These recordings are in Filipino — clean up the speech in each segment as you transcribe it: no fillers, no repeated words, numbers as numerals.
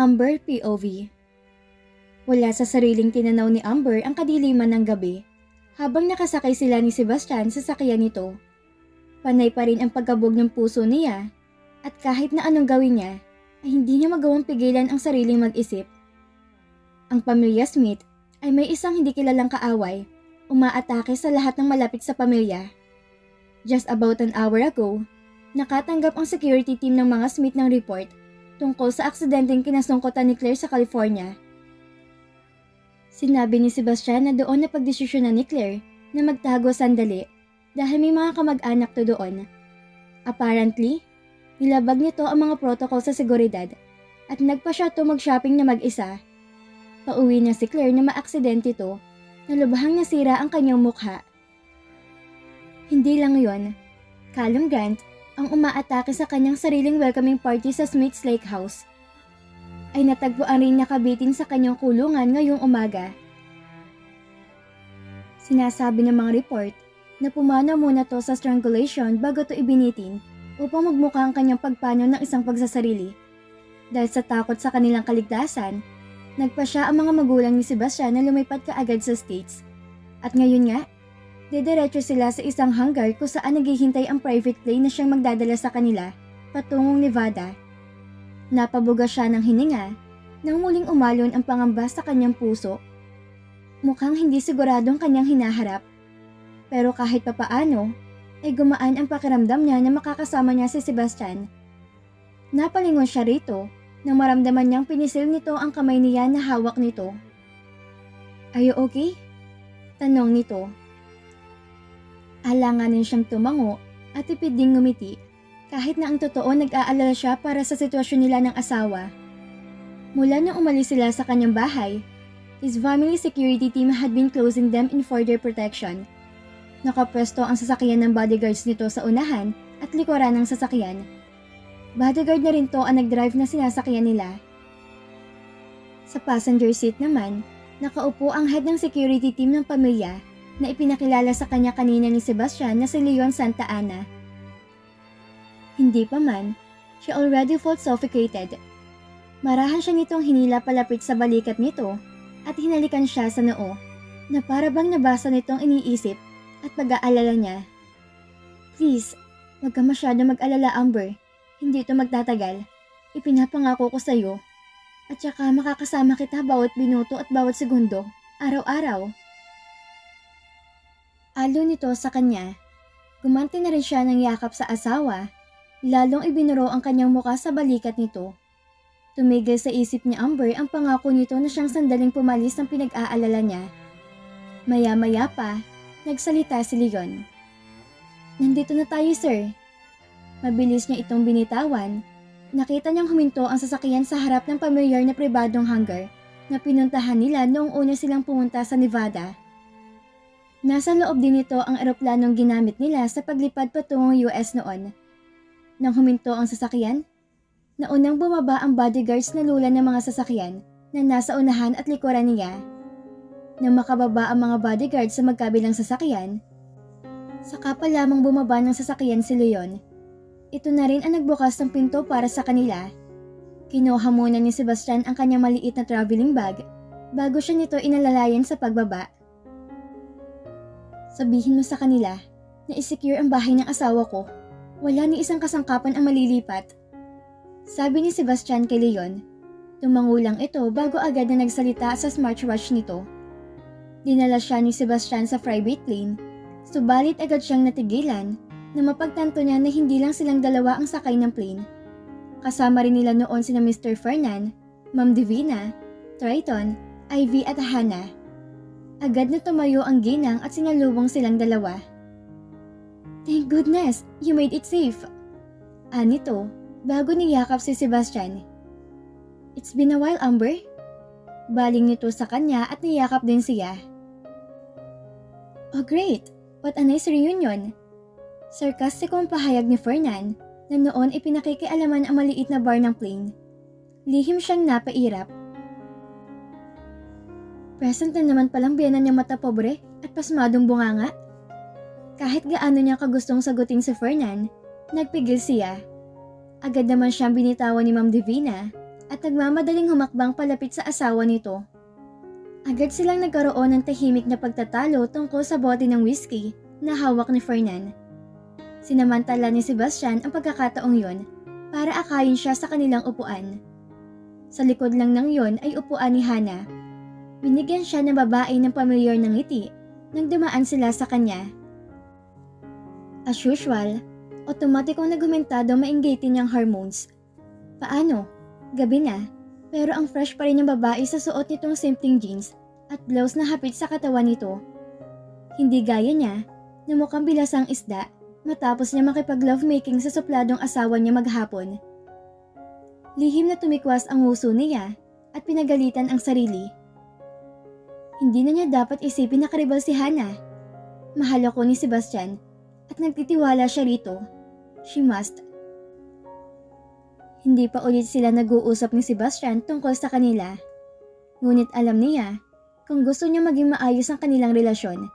Amber POV. Wala sa sariling tinanaw ni Amber ang kadiliman ng gabi habang nakasakay sila ni Sebastian sa sakyan nito. Panay pa rin ang pagkabog ng puso niya at kahit na anong gawin niya ay hindi niya magawang pigilan ang sariling mag-isip. Ang pamilya Smith ay may isang hindi kilalang kaaway, umaatake sa lahat ng malapit sa pamilya. Just about an hour ago, nakatanggap ang security team ng mga Smith ng report tungkol sa aksidenteng kinasungkotan ni Claire sa California. Sinabi ni Sebastian na doon na pagdesisyonan ni Claire na magtago sandali dahil may mga kamag-anak to doon. Apparently, nilabag nito ang mga protocol sa seguridad at nagpa siya to mag-shopping na mag-isa. Pauwi na si Claire na maaksidente to na lubhang nasira ang kanyang mukha. Hindi lang yon, Callum Grant ang umaatake sa kanyang sariling welcoming party sa Smith's Lake House ay natagpuan rin nakabitin sa kanyang kulungan ngayong umaga. Sinasabi ng mga report na pumanaw muna to sa strangulation bago to ibinitin upang magmukha ang kanyang pagpanaw ng isang pagsasarili. Dahil sa takot sa kanilang kaligtasan, nagpa siya ang mga magulang ni Sebastian na lumipat kaagad sa States. At ngayon nga, didiretso sila sa isang hangar kung saan naghihintay ang private plane na siyang magdadala sa kanila patungong Nevada. Napabuga siya ng hininga nang muling umalon ang pangamba sa kanyang puso. Mukhang hindi siguradong kanyang hinaharap. Pero kahit papaano, ay gumaan ang pakiramdam niya na makakasama niya si Sebastian. Napalingon siya rito nang maramdaman niyang pinisil nito ang kamay niya na hawak nito. "Are you okay?" Tanong nito. Alanganin siyang tumango at tipid ding ngumiti kahit na ang totoo nag-aalala siya para sa sitwasyon nila ng asawa. Mula nang umalis sila sa kanyang bahay, his family security team had been closing them in further protection. Nakapwesto ang sasakyan ng bodyguards nito sa unahan at likuran ng sasakyan. Bodyguard na rin to ang nag-drive na sinasakyan nila. Sa passenger seat naman, nakaupo ang head ng security team ng pamilya na ipinakilala sa kanya kanina ni Sebastian na si Leon Santa Ana. Hindi pa man, she already felt suffocated. Marahan siya nitong hinila palapit sa balikat nito at hinalikan siya sa noo na para bang nabasa nitong iniisip at pag-aalala niya. "Please, wag ka masyado mag-alala, Amber. Hindi ito magtatagal. Ipinapangako ko sa'yo. At saka makakasama kita bawat minuto at bawat segundo, araw-araw." Alo nito sa kanya. Gumanti na rin siya ng yakap sa asawa, lalong ibinuro ang kanyang muka sa balikat nito. Tumigil sa isip ni Amber ang pangako nito na siyang sandaling pumalis ng pinag-aalala niya. Maya-maya pa, nagsalita si Leon. "Nandito na tayo, sir." Mabilis niya itong binitawan. Nakita niyang huminto ang sasakyan sa harap ng pamilyar na pribadong hangar na pinuntahan nila noong una silang pumunta sa Nevada. Nasa loob din ito ang eroplanong ginamit nila sa paglipad patungong US noon. Nang huminto ang sasakyan, naunang bumaba ang bodyguards na lula ng mga sasakyan na nasa unahan at likuran niya. Nang makababa ang mga bodyguards sa magkabilang sasakyan, saka pa lamang bumaba ng sasakyan si Leon. Ito na rin ang nagbukas ng pinto para sa kanila. Kinuha muna ni Sebastian ang kanyang maliit na traveling bag bago siya nito inalalayan sa pagbaba. "Sabihin mo sa kanila na i-secure ang bahay ng asawa ko. Wala ni isang kasangkapan ang malilipat," sabi ni Sebastian kay Leon. Tumango lang ito bago agad na nagsalita sa smartwatch nito. Dinala siya ni Sebastian sa private plane, subalit agad siyang natigilan na mapagtanto niya na hindi lang silang dalawa ang sakay ng plane. Kasama rin nila noon sina Mr. Fernan, Ma'am Divina, Triton, Ivy at Hannah. Agad na tumayo ang ginang at sinalubong silang dalawa. "Thank goodness, you made it safe," anito bago niyakap si Sebastian. "It's been a while, Amber." Baling nito sa kanya at niyakap din siya. "Oh great, what a nice reunion." Sarkastikong pahayag ni Fernan na noon ipinakikialaman ang maliit na bar ng plane. Lihim siyang napairap. Present na naman palang biyanan niyang mata pobre at pasmadong bunganga. Kahit gaano niya kagustong sagutin si Fernan, nagpigil siya. Agad naman siyang binitawan ni Ma'am Divina at nagmamadaling humakbang palapit sa asawa nito. Agad silang nagkaroon ng tahimik na pagtatalo tungkol sa bote ng whiskey na hawak ni Fernan. Sinamantala ni Sebastian ang pagkakataong yon para akayin siya sa kanilang upuan. Sa likod lang ng yon ay upuan ni Hannah. Binigyan siya ng babae ng pamilyar ng ngiti nang dumaan sila sa kanya. As usual, otomatikong naghumentado mainggitin niyang hormones. Paano? Gabi na, pero ang fresh pa rin yung babae sa suot nitong simpleng jeans at blouse na hapit sa katawan nito. Hindi gaya niya na mukhang bilasang isda matapos niya makipag-lovemaking sa supladong asawa niya maghapon. Lihim na tumikwas ang nguso niya at pinagalitan ang sarili. Hindi na niya dapat isipin na karibal si Hannah. Mahal ako ni Sebastian at nagtitiwala siya rito. She must. Hindi pa ulit sila nag-uusap ni Sebastian tungkol sa kanila. Ngunit alam niya, kung gusto niya maging maayos ang kanilang relasyon,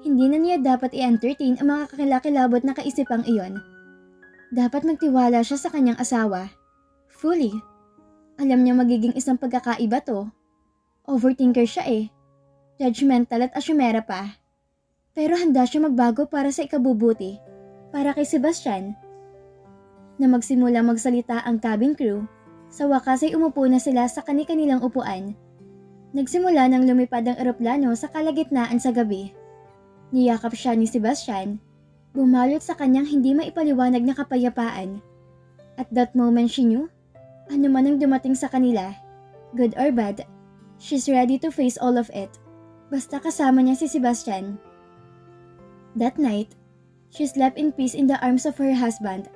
hindi na niya dapat i-entertain ang mga kakilakilabot na kaisipang iyon. Dapat magtiwala siya sa kanyang asawa. Fully. Alam niya magiging isang pagkakaiba to. Overthinker siya eh. Judgmental at asyumera pa. Pero handa siya magbago para sa ikabubuti. Para kay Sebastian. Na magsimula magsalita ang cabin crew, sa wakas ay umupo na sila sa kani-kanilang upuan. Nagsimula nang lumipad ang eroplano sa kalagitnaan sa gabi. Niyakap siya ni Sebastian, bumalot sa kanyang hindi maipaliwanag na kapayapaan. At that moment she knew, ano man ang dumating sa kanila, good or bad, she's ready to face all of it. Basta kasama niya si Sebastian. That night, she slept in peace in the arms of her husband.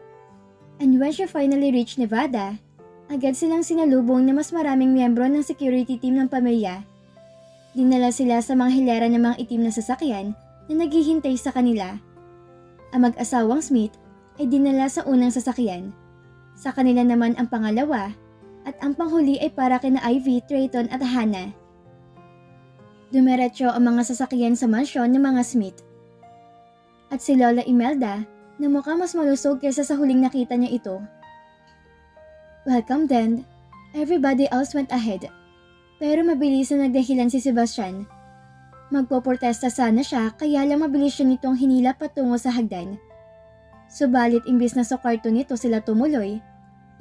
And when she finally reached Nevada, agad silang sinalubong na mas maraming miyembro ng security team ng pamilya. Dinala sila sa mga hilera ng mga itim na sasakyan na naghihintay sa kanila. Ang mag-asawang Smith ay dinala sa unang sasakyan. Sa kanila naman ang pangalawa at ang panghuli ay para kina Ivy, Trayton at Hannah. Dumiretso ang mga sasakyan sa mansyon ng mga Smith. At si Lola Imelda na mukhang mas malusog kaysa sa huling nakita niya ito. Welcome then, everybody else went ahead. Pero mabilis na nagdahilan si Sebastian. Magpoprotesta sana siya kaya lang mabilis siya nitong hinila patungo sa hagdan. Subalit imbis na sa kwarto nito sila tumuloy,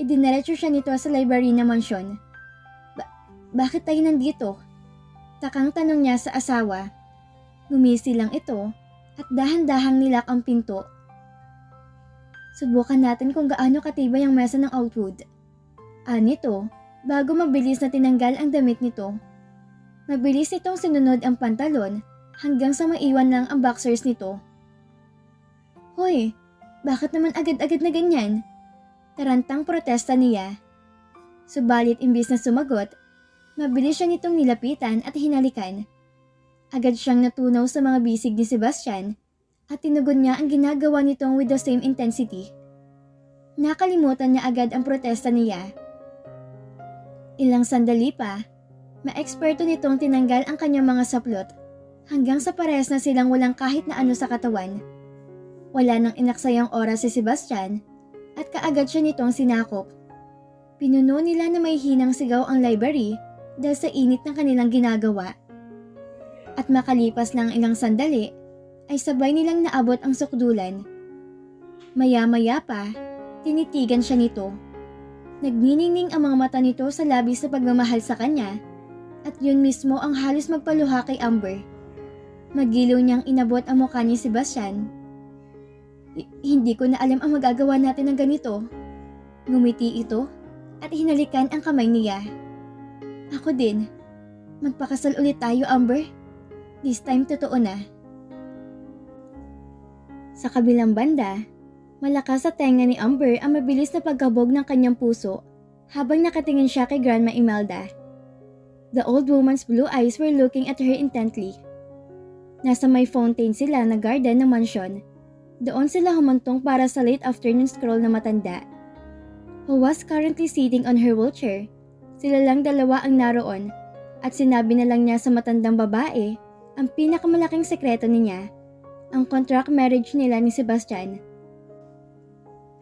idiniretso siya nito sa library na mansyon. Bakit tayo nandito? Takang tanong niya sa asawa. Ngumisi lang ito at dahan-dahang nilak ang pinto. Subukan natin kung gaano katibay ang mesa ng Outwood. Nito, bago mabilis na tinanggal ang damit nito. Mabilis itong sinunod ang pantalon hanggang sa maiwan lang ang boxers nito. Hoy, bakit naman agad-agad na ganyan? Tarantang protesta niya. Subalit imbis na sumagot, mabilis siya nitong nilapitan at hinalikan. Agad siyang natunaw sa mga bisig ni Sebastian at tinugon niya ang ginagawa nitong with the same intensity. Nakalimutan niya agad ang protesta niya. Ilang sandali pa, ma-eksperto nitong tinanggal ang kanyang mga saplot hanggang sa parehas na silang walang kahit na ano sa katawan. Wala nang inaksayang oras si Sebastian at kaagad siya nitong sinakop. Pinuno nila na may hinang sigaw ang library dahil sa init ng kanilang ginagawa. At makalipas lang ilang sandali, ay sabay nilang naabot ang sukdulan. Maya-maya pa, tinitigan siya nito. Nagniningning ang mga mata nito sa labis na pagmamahal sa kanya at yun mismo ang halos magpaluha kay Amber. Magiliw niyang inabot ang mukha ni Sebastian. Hindi ko na alam ang magagawa natin ng ganito. Ngumiti ito at hinalikan ang kamay niya. Ako din. Magpakasal ulit tayo, Amber. This time totoo na. Sa kabilang banda, malakas sa tenga ni Amber ang mabilis na pagkabog ng kanyang puso habang nakatingin siya kay Grandma Imelda. The old woman's blue eyes were looking at her intently. Nasa may fountain sila na garden ng mansyon. Doon sila humantong para sa late afternoon stroll na matanda, who was currently sitting on her wheelchair. Sila lang dalawa ang naroon at sinabi na lang niya sa matandang babae ang pinakamalaking sekreto niya. Ang contract marriage nila ni Sebastian.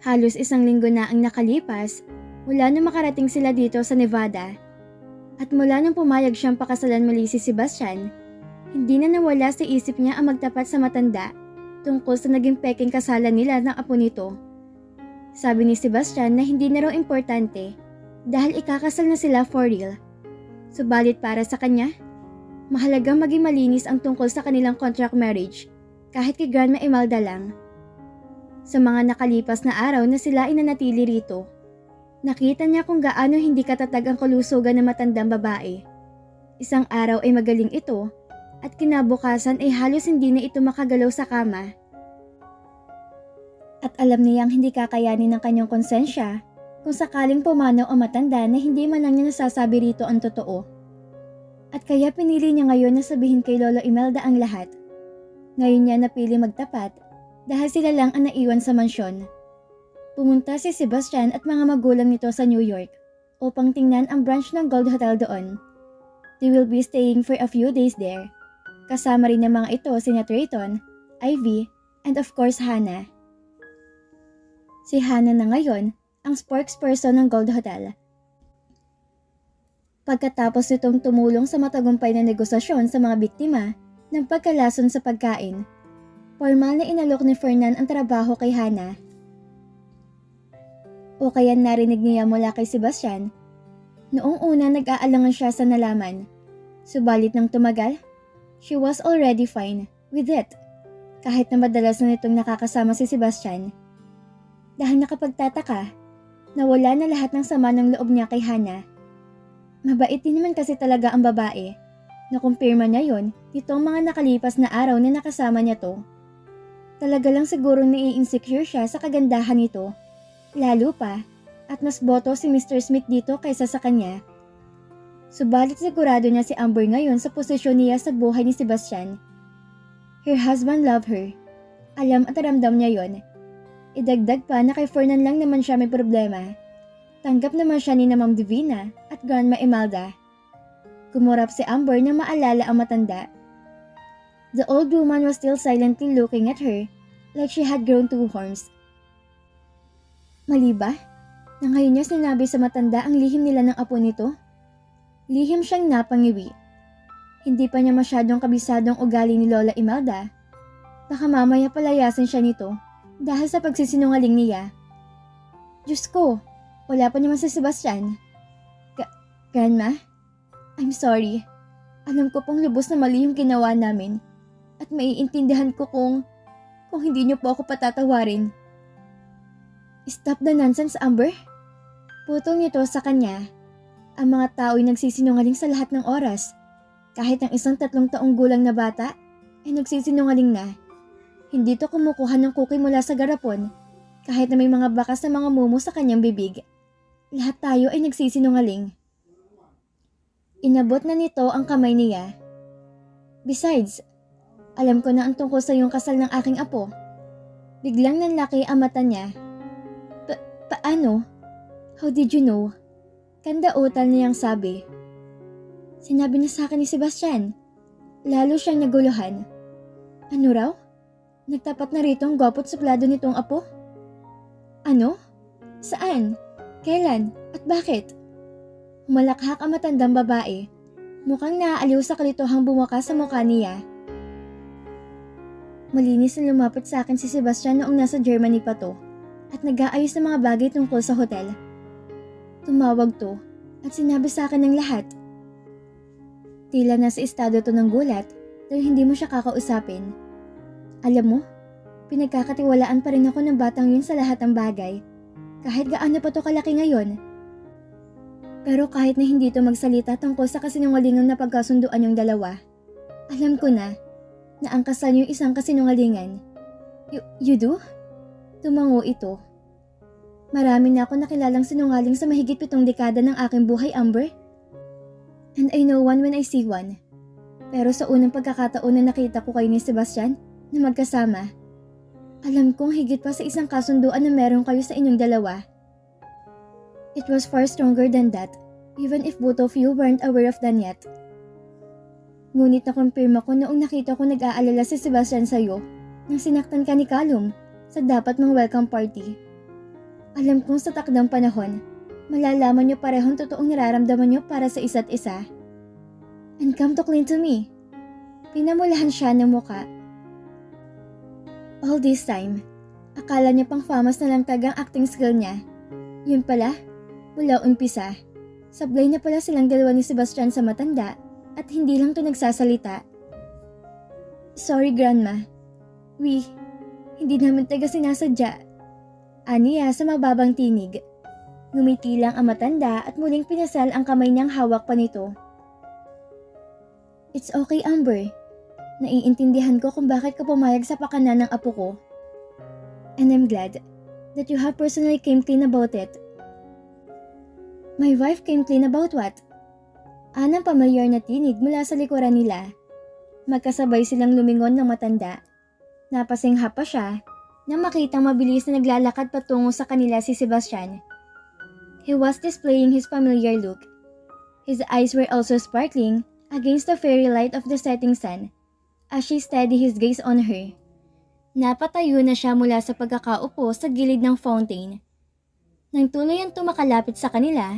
Halos isang linggo na ang nakalipas, Mula nang makarating sila dito sa Nevada, at mula nang pumayag siyang pakasalan muli si Sebastian, hindi na nawala sa isip niya ang magtapat sa matanda tungkol sa naging peking kasalan nila ng apo nito. Sabi ni Sebastian na hindi na raw importante dahil ikakasal na sila for real. Subalit para sa kanya, mahalagang maging malinis ang tungkol sa kanilang contract marriage kahit kay Grandma Imelda lang. Sa mga nakalipas na araw na sila inanatili rito, nakita niya kung gaano hindi katatag ang kalusugan ng matandang babae. Isang araw ay magaling ito at kinabukasan ay halos hindi na ito makagalaw sa kama. At alam niyang hindi kakayanin ng kanyang konsensya kung sakaling pumanaw ang matanda na hindi man lang niya nasasabi rito ang totoo. At kaya pinili niya ngayon na sabihin kay Lolo Imelda ang lahat. Ngayon niya napili magtapat dahil sila lang ang naiwan sa mansyon. Pumunta si Sebastian at mga magulang nito sa New York upang tingnan ang branch ng Gold Hotel doon. They will be staying for a few days there. Kasama rin ng mga ito sina Trayton, Ivy, and of course Hannah. Si Hannah na ngayon ang spokesperson ng Gold Hotel. Pagkatapos nitong tumulong sa matagumpay na negosasyon sa mga biktima ng pagkalason sa pagkain, formal na inalok ni Fernan ang trabaho kay Hannah. O kaya narinig niya mula kay Sebastian. Noong una nag-aalangan siya sa nalaman. Subalit nang tumagal, she was already fine with it. Kahit na madalas na nitong nakakasama si Sebastian. Dahil nakapagtataka, nawala na lahat ng sama ng loob niya kay Hannah. Mabait din naman kasi talaga ang babae. Nakumpirma niya yon nitong mga nakalipas na araw na nakasama niya to. Talaga lang siguro nai-insecure siya sa kagandahan nito. Lalo pa, at mas boto si Mr. Smith dito kaysa sa kanya. Subalit sigurado niya si Amber ngayon sa posisyon niya sa buhay ni Sebastian. Her husband loved her. Alam at ramdam niya yon. Idagdag pa na kay Fernan lang naman siya may problema. Tanggap naman siya ni na Ma'am Divina at Grandma Imelda. Kumurap si Amber na maalala ang matanda. The old woman was still silently looking at her like she had grown two horns. Mali ba? Na ngayon niya sinabi sa matanda ang lihim nila ng apo nito? Lihim siyang napangiwi. Hindi pa niya masyadong kabisadong ugali ni Lola Imelda. Baka mamaya palayasin siya nito dahil sa pagsisinungaling niya. Diyos ko, wala pa naman si Sebastian. Grandma, I'm sorry. Alam ko pong lubos na mali yung ginawa namin at maiintindihan ko kung hindi niyo po ako patatawarin. Stop the nonsense, Amber. Putol nito sa kanya. Ang mga tao'y nagsisinungaling sa lahat ng oras. Kahit ang isang 3 taong gulang na bata ay nagsisinungaling na. Hindi to kumukuha ng cookie mula sa garapon kahit na may mga bakas na mga mumo sa kanyang bibig. Lahat tayo ay nagsisinungaling. Inabot na nito ang kamay niya. Besides, alam ko na ang tungkol sa iyong kasal ng aking apo. Biglang nanlaki ang mata niya. Paano? How did you know? Kandautal niyang sabi. Sinabi niya sa akin ni Sebastian. Lalo siyang naguluhan. Ano raw? Nagtapat na rito ang gwapo't suplado nitong apo? Ano? Saan? Kailan? At bakit? Humalakhak ang matandang babae. Mukhang naaaliw sa kalituhang bumuka sa mukha niya. Malinis na lumapit sa akin si Sebastian noong nasa Germany pa to at nag-aayos ng mga bagay tungkol sa hotel. Tumawag to at sinabi sa akin ng lahat. Tila nasa estado to ng gulat dahil hindi mo siya kakausapin. Alam mo, pinagkakatiwalaan pa rin ako ng batang yun sa lahat ng bagay, kahit gaano pa to kalaki ngayon. Pero kahit na hindi to magsalita tungkol sa kasinungalingan na pagkasunduan yung dalawa, alam ko na ang kasal yung isang kasinungalingan. You do? Tumango ito. Marami na ako nakilalang sinungaling sa mahigit 7 dekada ng aking buhay, Amber. And I know one when I see one. Pero sa unang pagkakataon na nakita ko kayo ni Sebastian na magkasama, alam kong higit pa sa isang kasunduan na meron kayo sa inyong dalawa. It was far stronger than that, even if both of you weren't aware of that yet. Ngunit nakumpirma ko noong nakita ko nag-aalala si Sebastian sa'yo nang sinaktan ka ni Callum sa dapat mong welcome party. Alam kong sa takdang panahon, Malalaman niyo parehong totoong nararamdaman niyo para sa isa't isa. And come to cling to me. Pinamulahan siya ng muka. All this time, akala niya pang famous na lang tagang acting skill niya. Yun pala, mula umpisa, sablay na pala silang dalawa ni Sebastian sa matanda at hindi lang to nagsasalita. Sorry, Grandma. Hindi naman taga sinasadya. Aniya sa mababang tinig. Ngumiti lang ang matanda at muling pinasal ang kamay niyang hawak pa nito. It's okay, Amber. Naiintindihan ko kung bakit ka pumayag sa pakanan ng apo ko. And I'm glad that you have personally came clean about it. My wife came clean about what? Anang pamilyar na tinig mula sa likuran nila. Magkasabay silang lumingon ng matanda. Napasingha pa siya nang makitang mabilis na naglalakad patungo sa kanila si Sebastian. He was displaying his familiar look. His eyes were also sparkling against the fairy light of the setting sun as she steadied his gaze on her. Napatayo na siya mula sa pagkakaupo sa gilid ng fountain. Nang tuluyang tumakalapit sa kanila,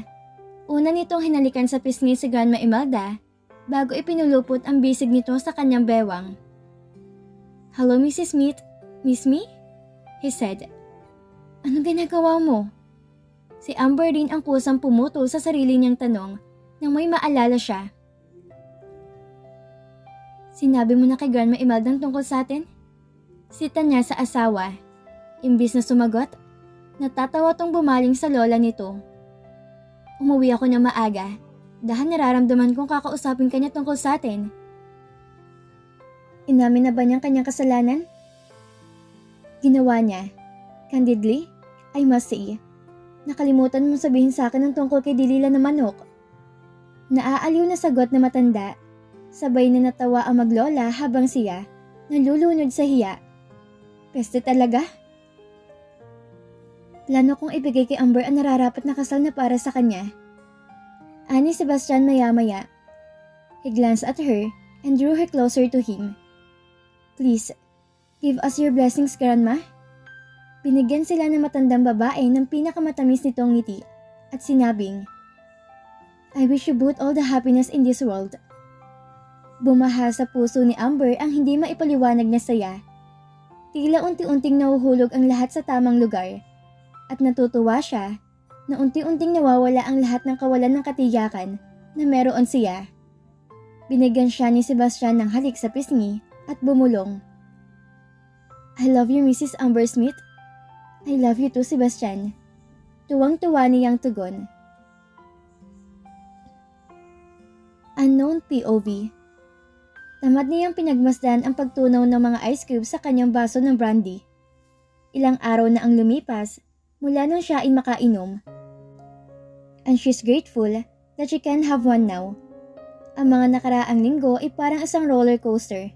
una nitong hinalikan sa pisngi si Grandma Imelda bago ipinulupot ang bisig nito sa kanyang bewang. Hello, Mrs. Smith. Miss me? He said. Anong ginagawa mo? Si Amber din ang kusang pumutol sa sarili niyang tanong nang may maalala siya. Sinabi mo na kay Grandma Imelda tungkol sa atin? Sita niya sa asawa. Imbis na sumagot, natatawa tong bumaling sa lola nito. Umuwi ako ng maaga dahil nararamdaman kong kakausapin kanya tungkol sa atin. Inamin na ba niyang kanyang kasalanan? Ginawa niya. Candidly, I must say, nakalimutan mong sabihin sa akin ang tungkol kay Dilila na manok. Naaaliw na sagot na matanda. Sabay na natawa ang maglola habang siya nalulunod sa hiya. Peste talaga? Plano kong ibigay kay Amber ang nararapat na kasal na para sa kanya. Ani Sebastian maya-maya. He glanced at her and drew her closer to him. Please, give us your blessings, Grandma. Binigyan sila ng matandang babae ng pinakamatamis nitong ngiti at sinabing, I wish you both all the happiness in this world. Bumaha sa puso ni Amber ang hindi maipaliwanag na saya. Tila unti-unting nahuhulog ang lahat sa tamang lugar at natutuwa siya na unti-unting nawawala ang lahat ng kawalan ng katiyakan na meron siya. Binigyan siya ni Sebastian ng halik sa pisngi at bumulong. I love you, Mrs. Amber Smith. I love you too, Sebastian. Tuwang-tuwa niyang tugon. Unknown POV. Tamad niyang pinagmasdan ang pagtunaw ng mga ice cubes sa kanyang baso ng brandy. Ilang araw na ang lumipas mula nung siya ay makainom. And she's grateful that she can have one now. Ang mga nakaraang linggo ay parang isang roller coaster.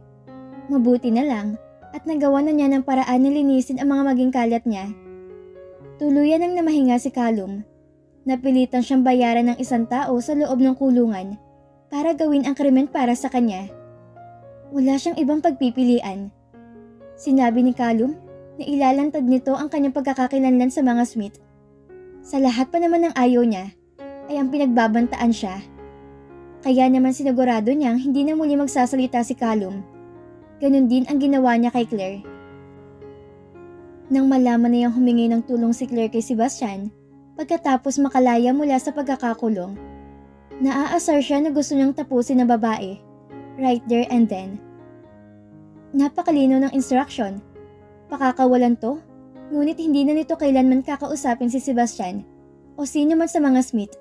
Mabuti na lang at nagawa na niya ng paraan na linisin ang mga maging kalat niya. Tuluyan nang namahinga si Callum. Napilitan siyang bayaran ng isang tao sa loob ng kulungan para gawin ang krimen para sa kanya. Wala siyang ibang pagpipilian. Sinabi ni Callum na ilalantad nito ang kanyang pagkakakilanlan sa mga Smith. Sa lahat pa naman ng ayaw niya ay ang pinagbabantaan siya. Kaya naman sinigurado niyang hindi na muli magsasalita si Callum. Ganon din ang ginawa niya kay Claire. Nang malaman na niyang humingi ng tulong si Claire kay Sebastian, pagkatapos makalaya mula sa pagkakakulong, naaasar siya na gusto niyang tapusin ng babae, right there and then. Napakalinaw ng instruction. Pakakawalan to, ngunit hindi na nito kailanman kakausapin si Sebastian o sino man sa mga Smith.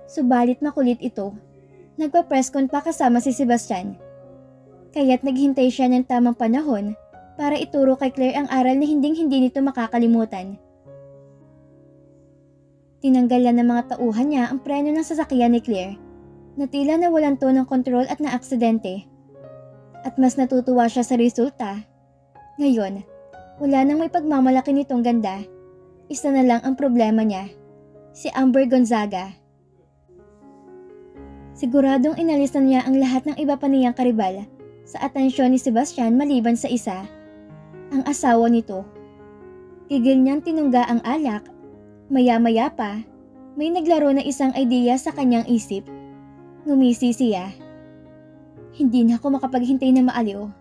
Subalit makulit ito. Nagpa-presscon pa kasama si Sebastian. Kaya't naghintay siya ng tamang panahon para ituro kay Claire ang aral na hinding-hindi nito makakalimutan. Tinanggalan ng mga tauhan niya ang preno ng sasakyan ni Claire na tila nawalan to ng kontrol at naaksidente. At mas natutuwa siya sa resulta. Ngayon, wala nang may pagmamalaki nitong ganda. Isa na lang ang problema niya, si Amber Gonzaga. Siguradong inalis na niya ang lahat ng iba pa niyang karibal sa atensyon ni Sebastian maliban sa isa, ang asawa nito. Gigil niyang tinungga ang alak, maya-maya pa, May naglaro na isang ideya sa kanyang isip. Ngumisi siya. Hindi na ako makapaghintay na maaliw.